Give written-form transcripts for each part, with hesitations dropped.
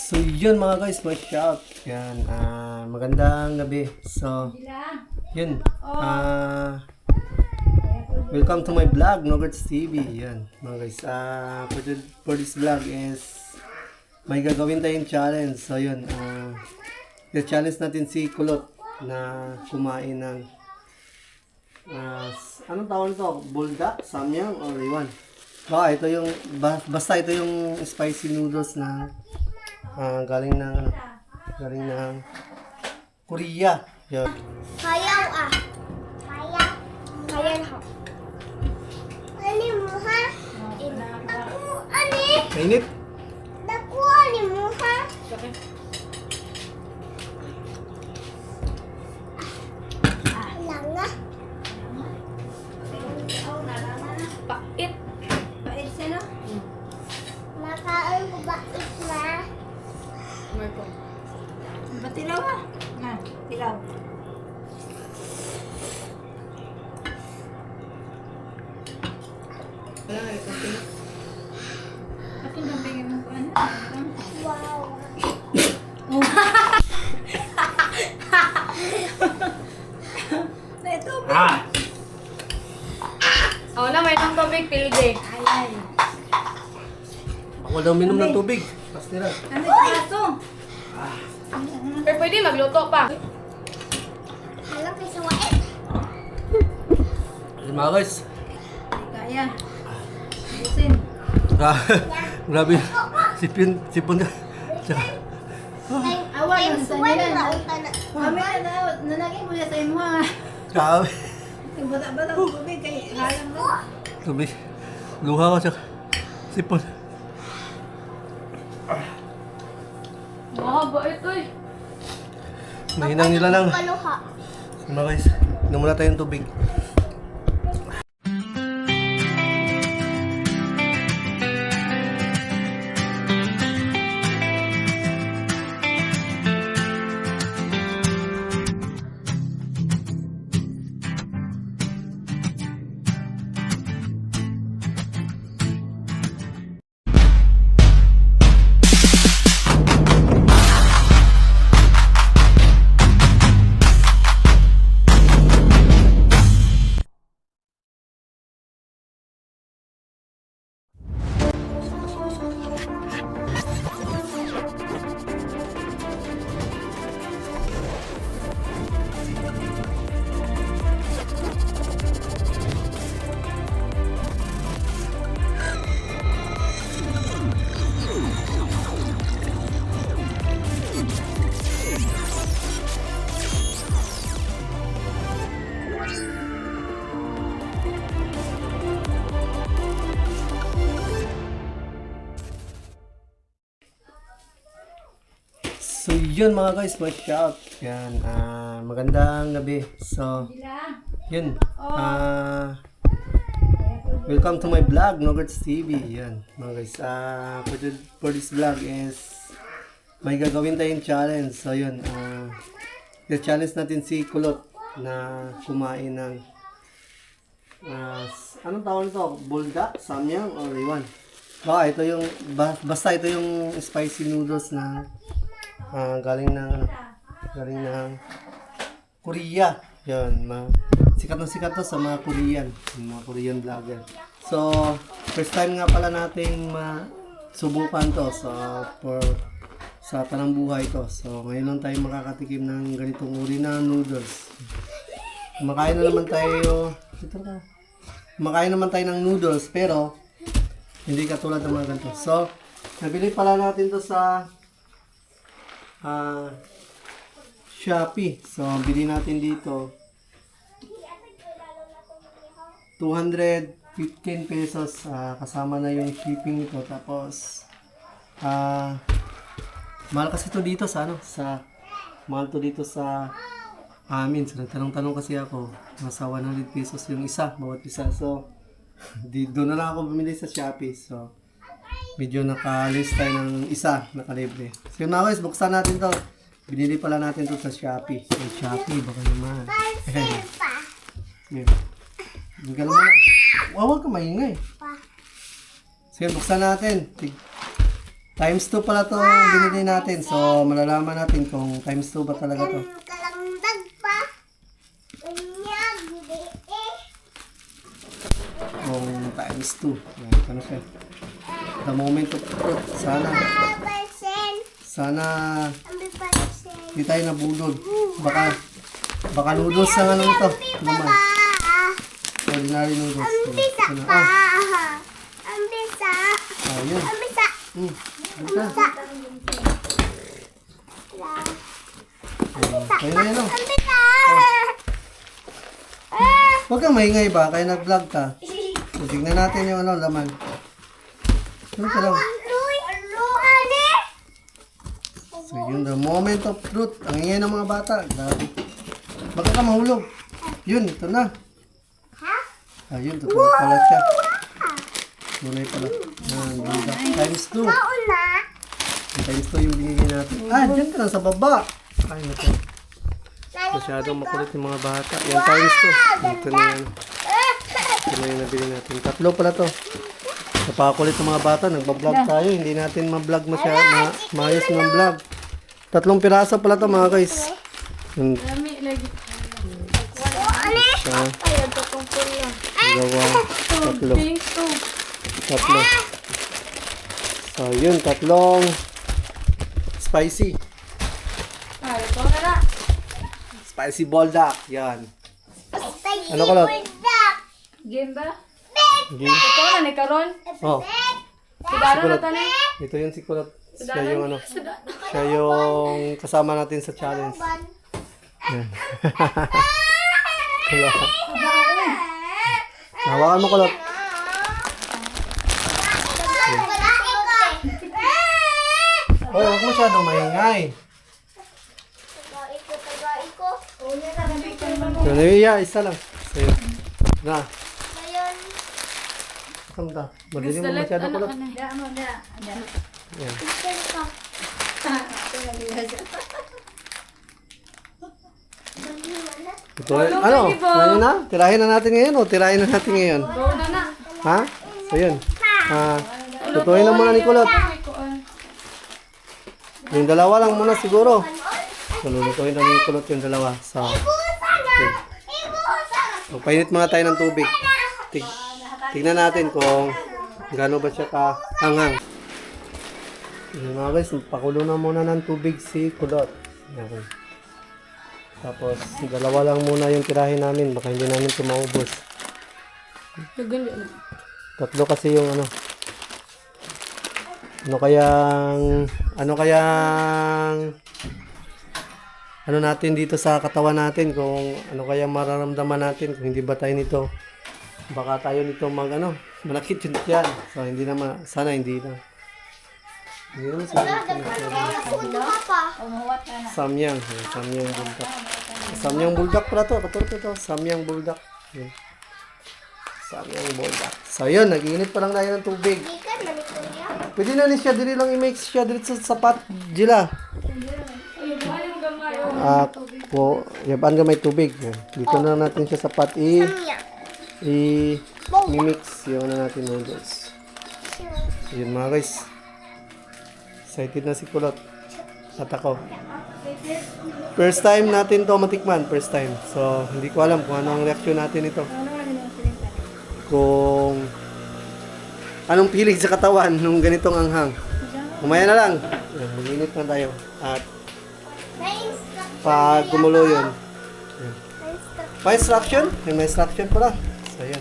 So yun mga guys, watch out. Yan, magandang gabi. So, yun. Welcome to my vlog, Nogarts TV. Yan, mga guys. For this vlog is may gagawin tayong challenge. So yun, i-challenge natin si Kulot na kumain ng anong tawag nito? Bulda, samyang, or iwan. Ito yung basta ito yung spicy noodles na galing ng Korea. Yun. Hayaw ah. Hayaw. Hayaw ho. Ani mo ha? Ako ani. Mainit? Naku ani mo ha? Langa. Pait. Pait siya, no? Makain ko ba isma? Ba't tilaw ah? Nga, tilaw. Ako dampingin mo ko ano? Wow. Na ito ba? Oh, na may itong tubig, pilde. Ay. Ako daw minom ng tubig. Pastira. Ano yung aso? Pero pwede magluto pa. Alam kay sa wait. Ayun mga guys. Hindi kaya. Busin. Grabe. Sipon ka. Tsaka, Awa Ay, yun sa suwan nila. ra utan na. Mami, nanagin mo siya sa imo ha. grabe. Yung bata-bata ang tubig kay halang mo. Tubig. Luha ko tsaka sipon. Mahaba ito eh. Mahinang nila lang. Kaluha. Mga guys, inom muna tayong tubig. So yun mga guys, watch out. Yan, magandang gabi. So, yun. Welcome to my vlog, Nogarts TV. Yan, mga guys. For this vlog is may gagawin tayong challenge. So yun, i-challenge natin si Kulot na kumain ng anong tawag nito? Bulda, samyang, or iwan. Ito yung basta ito yung spicy noodles na galing ng Korea. Yun, sikat to sa mga Korean, mga Korean vlogger. So, first time nga pala nating masubukan to sa tanang buhay to. So, ngayon lang tayo makakatikim ng ganitong uri na noodles. Kumakain naman tayo ng noodles, pero hindi katulad ng mga ganito. So, nabili pala natin to sa Shopee. So, bili natin dito 215 pesos, kasama na yung shipping nito. Tapos mahal kasi to dito sa mahal to dito sa amin. So, nagtanong-tanong kasi ako, nasa 100 pesos yung isa, bawat isa. So, doon na lang ako bumili sa Shopee. So, medyo nakalis tayo ng isa, nakalibre. So yun mga guys, buksan natin to. Binili pala natin to sa Shopee. Sa Shopee, baka naman. Yun. Bigyan mo na. Huwag ka maingay. So yun, buksan natin. Times 2 pala to binili natin. So, malalaman natin kung times 2 ba talaga to. Kalangdag pa. Unyag, hindi eh. Kung times 2. Yan, ito na siya. The moment of truth. Sana Ambil pasen. hindi tayo nabudol. Baka noodles ang ano ito. Naman. Ordinary noodles. Ambil sa Yan. pa. Ah, Ambil sa. yun. Ambil sa. Ito. Kaya na yan, oh. Ambil sa. Huwag kang maingay ba? Kaya nag-vlog ka. So, tignan natin yung ano, laman. Ano ka lang? So, yun, the moment of truth. Ang ingay ng mga bata. Grabe. Baka ka mahulog. Yun, ito na. Ayun, totoo pala siya. Tunay pala. Ganda. Times 2. Times 2 yung binigay natin. Dyan ka lang sa baba. Ay, naku. Masyadong makulit yung mga bata. Yan, times 2. Ito na yan. Ito na yung nabili natin. Tatlo pala to. Napakulit ng mga bata. Nagbablog tayo. Hindi natin ma-vlog maayos ng vlog. 3 piraso pala to mga guys. Dami lagi. Isa, dalawa, tatlo. Pink to. Tatlo. So, yun. 3 spicy. Ito na na. Spicy buldak. Yan. Ano kalot? Game ba? Game. Ito na ni Karon. Oh. Sigara na to ni. Ito yung si Kulot. Siya yung ano. Siya yung kasama natin sa challenge. Yan. Kulot. Hawakan mo, Kulot. Hoy, huwag masyadong maingay. So, nahiya, isa lang. Sa'yo. Na. Saan ka? Madilim mo masyado, Kulot. Yan. Ito, ano? Ano na? Tirahin na natin ngayon o tirahin na natin ngayon? Go na na. Ha? So, yun. Tutuhin na muna ni Kulot. Yung dalawa lang muna siguro. So, lulutuin na ni Kulot yung dalawa. So, painit muna tayo ng tubig. Tignan natin kung gaano ba siya kahanghang. Yung mga guys, pakulo na muna ng tubig si Kulot. Okay. Tapos, dalawa lang muna yung tirahin namin. Baka hindi namin ito maubos. Tatlo kasi yung ano. Ano natin dito sa katawan natin, kung ano kaya mararamdaman natin, kung hindi ba tayo nito, baka tayo nito malakit yung tiyan. So, hindi naman, sana hindi na. Hindi naman siguro. Samyang. Samyang buldak. Samyang buldak pala to. Katulad ito. Samyang buldak. Yan. Samyang buldak. So, yun. Nag-iinit pa lang tayo ng tubig. Pwede na ni siya. Dili lang i-mix siya dito sa sapat. Jila. Yaban gamay tubig. Yan. Dito na natin siya sapat i-mix yung natin noodles. Yun mga guys. Excited na si Kulot. At ako. First time natin to matikman. First time. So, hindi ko alam kung ano ang reaksyon natin ito. Kung anong feeling sa katawan nung ganitong anghang. Umaya na lang. Mag-init na tayo. At pag gumulo yun. May instruction? May instruction pala. So, yun.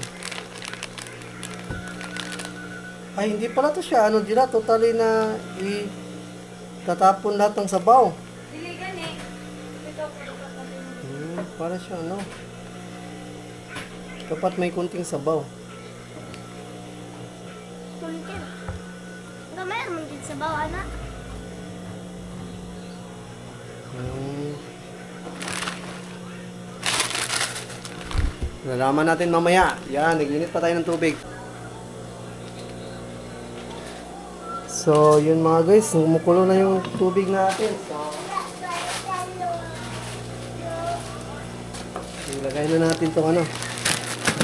Ay, hindi pala to siya. Ano dila? Totally na tatapon lahat ng sabaw. Para siya ano. Dapat may kunting sabaw. Gamay mo din sa bawa na. Nalaman natin mamaya. Yan, nag-init pa tayo ng tubig. So, yun mga guys, kumukulo na yung tubig natin. So, ilagay na natin itong ano,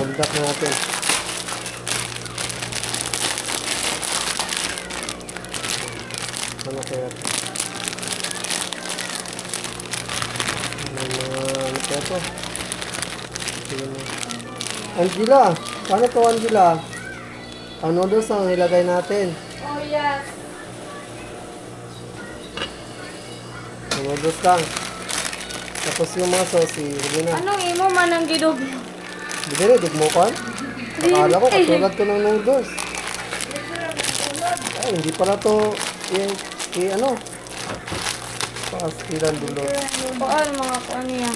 buldak natin. Ano kaya? Ano kaya to? Angela! Paano to, Angela? Ano doon ang ilagay natin? Oh, yes. Noodles lang. Tapos yung mga sauce, hindi na. Anong imo man ang gidog? Hindi na, digmo ko. Akala ko, katulad to ng noodles. Ay, hindi pala to, ano? Paastilan dulo. Kuan mga kuan niya.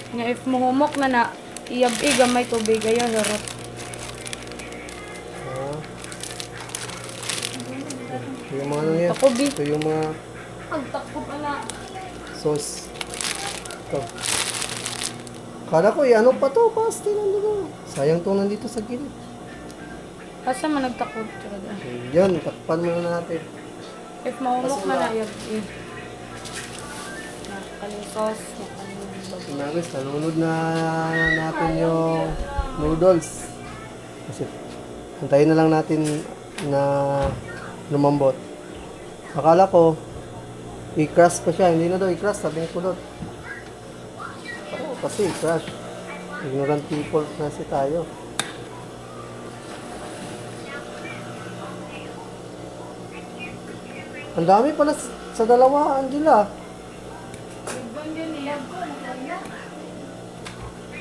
Nga if mahumok na na, iyab-i gamay tubig ayo harot. Ah. Ito yung mga ano yan. Takobi. Ito yung mga Ang takbo na. sauce. Ito. Kala ko, ano pa to? Paastilan dulo. Sayang to nandito sa gilid. Asa man nagtakod talaga. Yan, takpan muna natin. If mahumok na na iyab-i. Nakaling sauce, nakaling bago. Sinagos, nalunod na natin yung noodles. Kasi, antayin na lang natin na lumambot. Akala ko, i-crush ko siya. Hindi na daw i-crush, sabi ni Kulot. Oo, kasi i-crush. Ignorant people na si tayo. Ang dami pala sa dalawa, Angela. Ibang yun iyab ko. Ang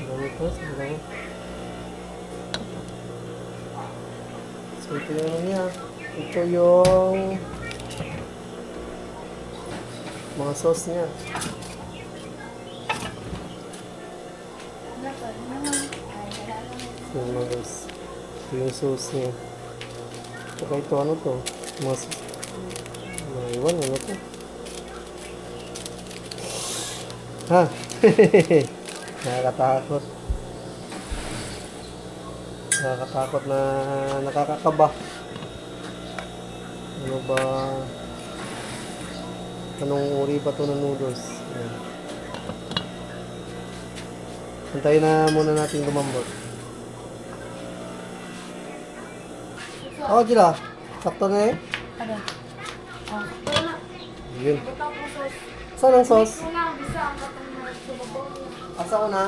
dami pala sa dalawa. So, ito yung ano niya. Ito yung mga sauce niya. Yung noodles. Ito yung sauce niya. Saka ito, ano to? Mga sauce. Iwan, ano to? Ha? Nakakatakot. Nakakatakot na nakakakaba. Ano ba? Anong uri ba to ng noodles? Ayan. Antayin na muna natin lumambot. Oh, Jila. Sakto na eh. Ano? Oh, ito na. Yun. Butang ko sauce. Saan ang sauce? Ito na, bisa ang katong na subabaw. Asa ko na?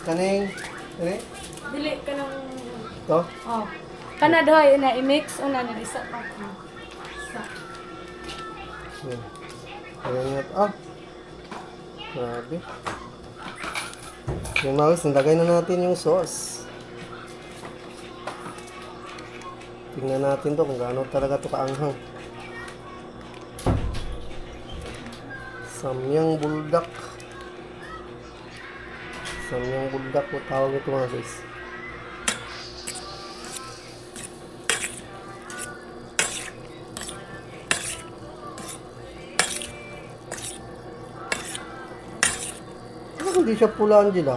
Kaning? Kaning? Dili ka ng... Ito? Oh. Kanadahay na i-mix o na nilisa pa. Sa. Yan. Ayan nga. Ah! Grabe. Yung mga guys, nilagay na natin yung sauce. Tingnan natin to kung gaano talaga to kaanghang. Samyang buldak. Samyang buldak po tawag ito mga guys. Bakit hindi siya pula, Angela?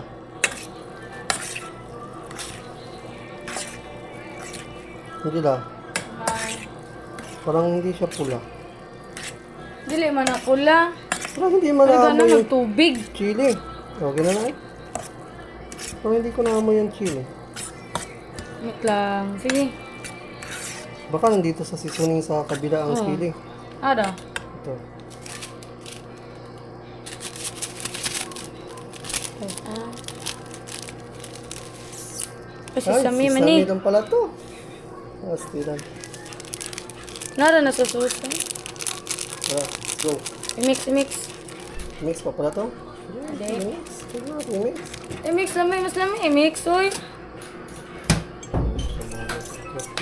Angela, parang hindi siya pula. Dili man na pula. Parang hindi Ano na manaamoy yung magtubig? chili. Okay na na eh. Parang hindi ko naamoy yung chili. Wait lang. Sige. Baka nandito sa seasoning sa kabila ang Oo. chili. Ada. Ito. Kasi Ay, sa si mimi ni. lang pala to. Astilan. Nara na sa sauce. Tara, let's go. I-mix. Mix pa pala to? Ade. Mix. Sige na, mix. I-mix lamay. Mas lamay. I-mix. Uy.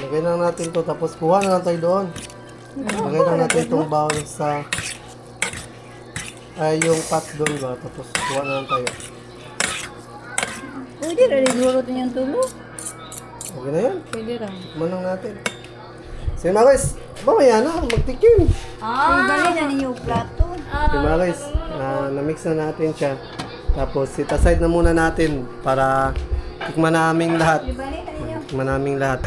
Lagay na natin to tapos kuha na lang tayo doon. Lagay lang natin itong bowl sa yung pot doon ba tapos kuha na lang tayo. Pwede rin. Igurot niyan tulo. Okay na yan. Pwede rin. Manang natin. So mga guys, mamaya na magtikim. Dali na ninyo plato. So mga guys, na-mix na natin siya. Tapos sit aside na muna natin para tikman naming lahat. Tikman naming lahat.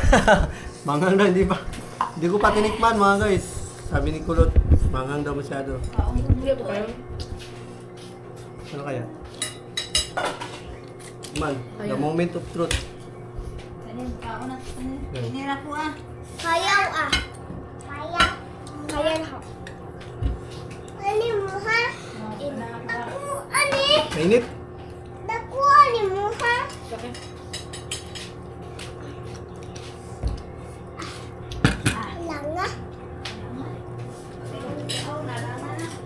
Mangang daw, hindi pa. Hindi ko pa tinikman mga guys. Sabi ni Kulot, mangang daw masyado. Hindi po kayo. Ano kaya? Man, the moment of truth. Kayaw ah. Mainit. Nakuha ni mo ha? Okay. Lang nga.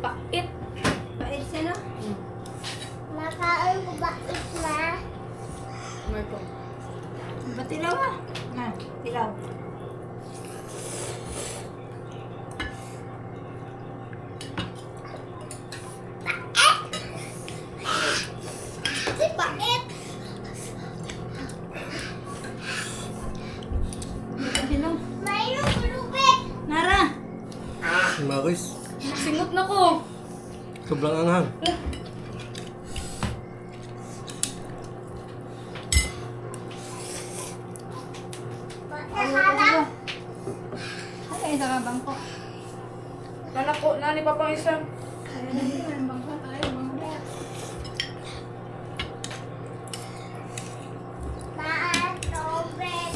Pait. Pait siya, no? Makaon ko ba na? May po. Ba't tilaw ah? Ha, tilaw. Si Pait. Ba't tilaw? Mayroong lubid. Nara! Mga guys, Singot na ko. sobrang anghang. Nakahala. Ay, isa ka bangko. Nanako, nani pa pang isa. Ayun na yun, ang bangko tayo, bangko. Taas lubid.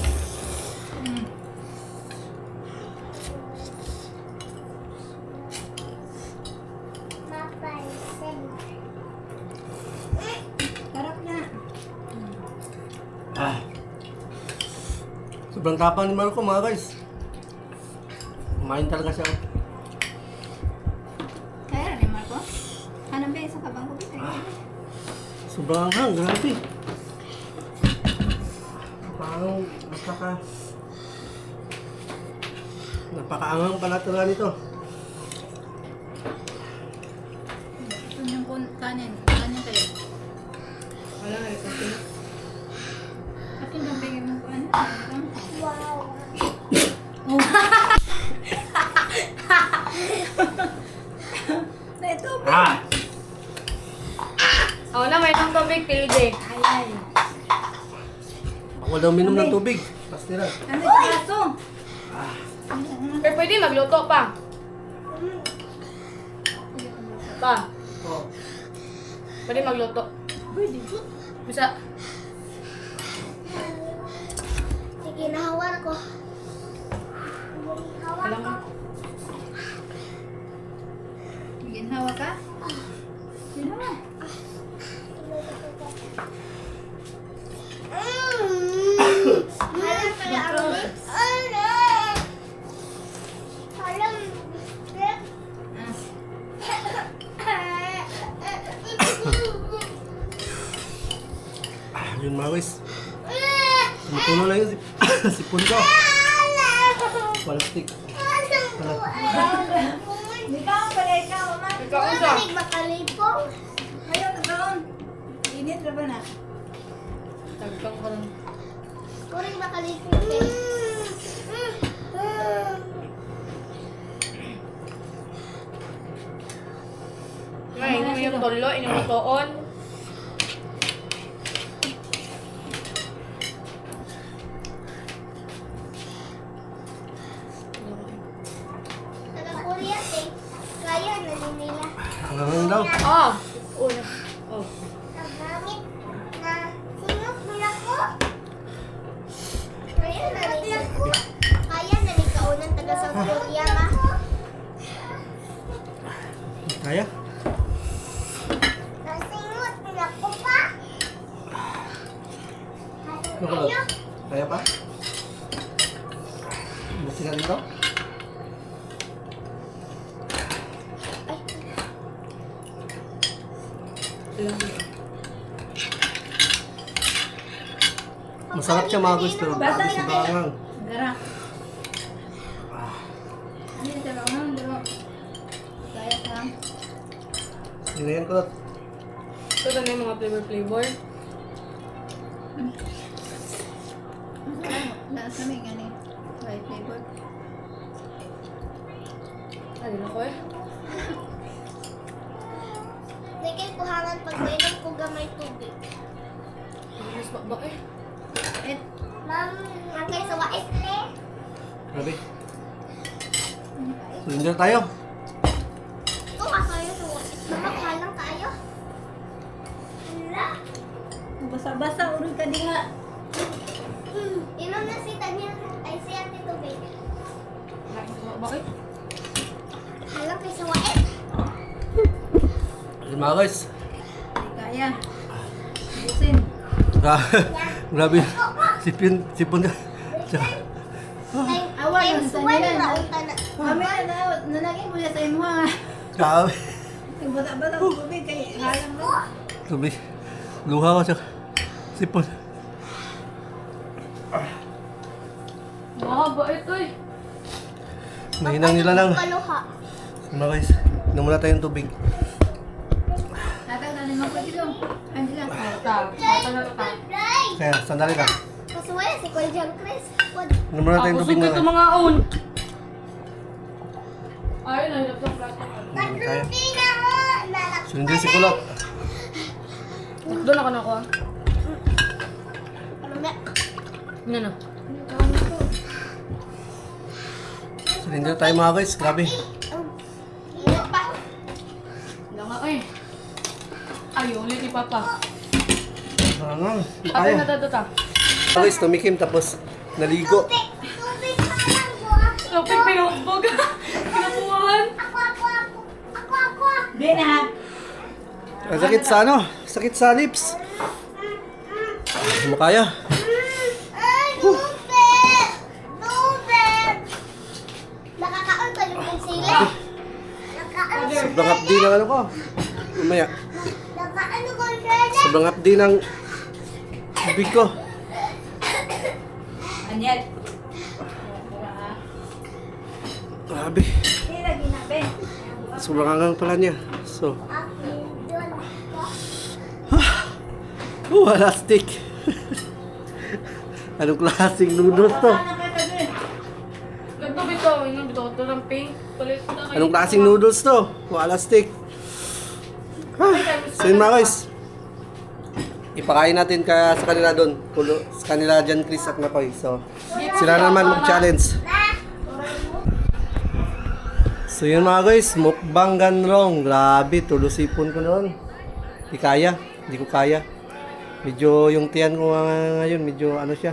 Hmm. Mapansin. Sarap na. Ah. Sobrang tapang ni Marco mga guys. Kumain talaga siya. Kaya rin, Marco? Ano ba, isa ka bangko? Sobrang anghang, grabe. Parang napakaanghang pala talaga nito. Ito yung kanin. Kanin kayo. Wala nga ito. Akin yung bigyan mo ko ano? Wow. Oh. Na ito ba? Ah! Oh, na may itong tubig, PJ. Ay, ay. Ako daw minom ng tubig. Pastira. Ano ito aso? Pero pwede magluto pa. Pa, Oh. pwede magluto. Pwede. Bisa. Sige, nahawar ko. Hawar Alam ko. mo. Ginhawa ka? Ginhawa. Alam kaya ang lips? Ano? Alam, lips? Ah, yun mga guys. Tumutulo lang yung sipon ko. Plastic. Ikaw pala ikaw, man. Ikaw usa. Makalipong. Ayaw, nagkaon. Init na ba na? Tagkang ko rin. Kuring makalipong. Ngayon, hindi mo yung tulo, inutuon. Taga-Korea, eh. Kaya na din nila. Anghang daw. Oh! Una. Oh. Nagamit na singot nila ko. Kaya na nila ko. Kaya na ni kaunan taga South Korea ma. Kaya? Nasingot nila ko pa. Ano ko lang? Kaya pa? Masing ka dito? Ilang. Masarap siya mga guys, pero grabe sa bangang. Gara. Ano yung dalawa nga? Dalawa. Kaya ka. Sinayan ko lang. Ito na yung mga flavor. Laas kami gani. White flavor. Ano na ko eh? Sige, kuhangan pag mainom ko gamay tubig. Mas ba eh? Eh, Ma'am, nakay sa wais ne. Grabe. Surrender tayo. Ito ka kayo sa wais. Mamakalang kayo. Wala. basa-basa urong ka di nga. Inom na si Daniel. Ay, si Ate Tubig. Ba eh? Halang kay sa wais. Ayun mga guys. Di kaya kaya. Busin. Grabe. Sipon ka. Awa yun sa Wala nila. na unta na. Kami na nanaging mula sa imo nga. Grabe. Yung bata-bata ng tubig kay halang na. Grabe. Luha ko siya. Sipon. Mahaba ito eh. Mahinang nila lang. Kaluha. Mga guys, inom muna tayong tubig. Tatag na naman ko dito. Ano lang. Kaya, sandali lang. Masuwaya si Kuya John Chris. Inom muna tayong Ako tubig sugit na. ang mga own. Ay, nahilap sa plato. Kaya. Hindi na mo. Nalak. Sunod si Kulot. Doon ako na ako. Ano na? Ano na? Sunod tayo mga guys. Grabe. Hindi pa. Wala nga eh. Ay, ulit ni Papa. Hindi Ate kaya. na tayo ta. Mga guys, tumikim tapos naligo. Tubig pa lang po. Tupig pinupog. Pinapuhan. Ako. Di na. Ang sakit sa ano? Sakit sa lips. Hindi mo kaya. Ay, tubig! Tubig! Nakakaon pa yung sila. Nakaano Sobrang hapdi ng ano ko. Mamaya. Nakaano ko sila. Sobrang hapdi ng tubig ko. Anyel. Grabe. Di lagi na be. Sobrang hangang pala niya. So, wala stick. Anong klaseng noodles to? Ganto bito. Yung bito. Ito lang pink. Palit na kayo. Anong klaseng noodles to? Wala stick. So yun mga guys. Ipakain natin sa kanila doon. Sa kanila dyan, Chris at Makoy. So, sila na naman mag-challenge. So yun mga guys, mukbang ganrong. Grabe, tulusipon ko noon. Hindi kaya, hindi ko kaya. Medyo yung tiyan ko ngayon, medyo ano siya,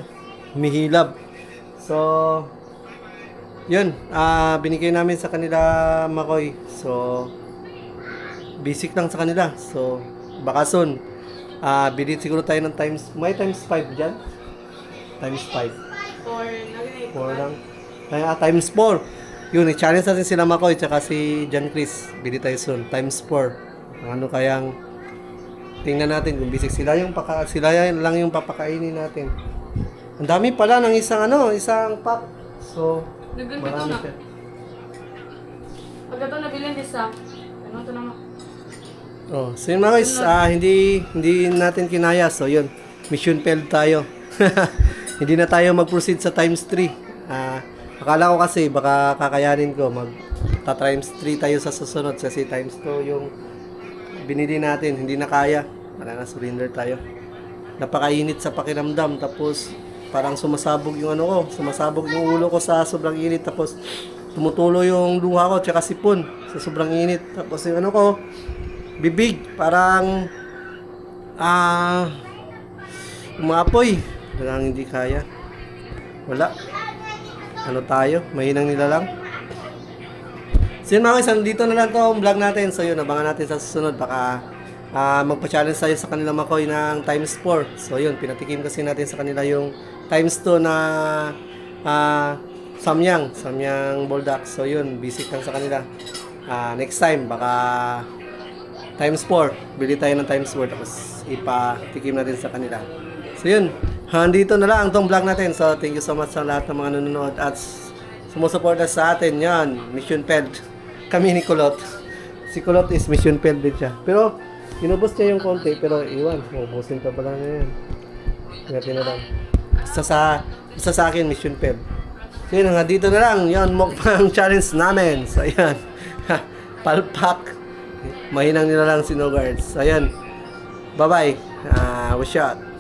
humihilab. So, yun, binigay namin sa kanila Makoy. So, basic lang sa kanila. So, baka soon, bilit siguro tayo ng may times 5 dyan? Times 5. Or, naging 4 lang. Kaya times 4. Yun, i-challenge natin sila Makoy tsaka si John Chris. Bili tayo soon. Times 4. Ano kayang tingnan natin kung bisik sila lang yung papakainin natin. Ang dami pala ng isang pack. So, Naganda marami na. siya. Pag ito nabilin isa. Ano ito naman? Oh, so yun mga guys, hindi natin kinaya. So yun, mission failed tayo. Hindi na tayo mag-proceed sa times 3. Akala ko kasi baka kakayanin ko times 3 tayo sa susunod kasi times 2 yung binili natin, hindi na kaya. Wala na, surrender tayo. Napakainit sa pakiramdam tapos parang sumasabog yung sumasabog yung ulo ko sa sobrang init tapos tumutulo yung luha ko tsaka sipon sa sobrang init. Tapos yung bibig parang umaapoy. Parang hindi kaya. Wala. Tayo? Mahinang nila lang. So yun mga guys, dito na lang to ang vlog natin. So yun, abangan natin sa susunod. Baka magpa-challenge tayo sa kanila Makoy ng times 4. So yun, pinatikim kasi natin sa kanila yung times 2 na samyang boldak. So yun, basic lang sa kanila. Next time, baka times 4. Bili tayo ng times 4 tapos ipatikim natin sa kanila. So yun, dito na lang tong vlog natin. So thank you so much sa lahat ng mga nanonood at sumusuporta sa atin. Yan, mission failed. Kami ni Kulot. Si Kulot is mission failed din siya. Pero inubos niya yung konti pero iwan, ubusin pa pala niya yan. Ingatin na lang. Isa sa akin mission failed. So yun, dito na lang. Yan, mukbang challenge namin. So yan. Palpak. Mahinang nila lang si No Guards. So yan. Bye-bye. Wish out.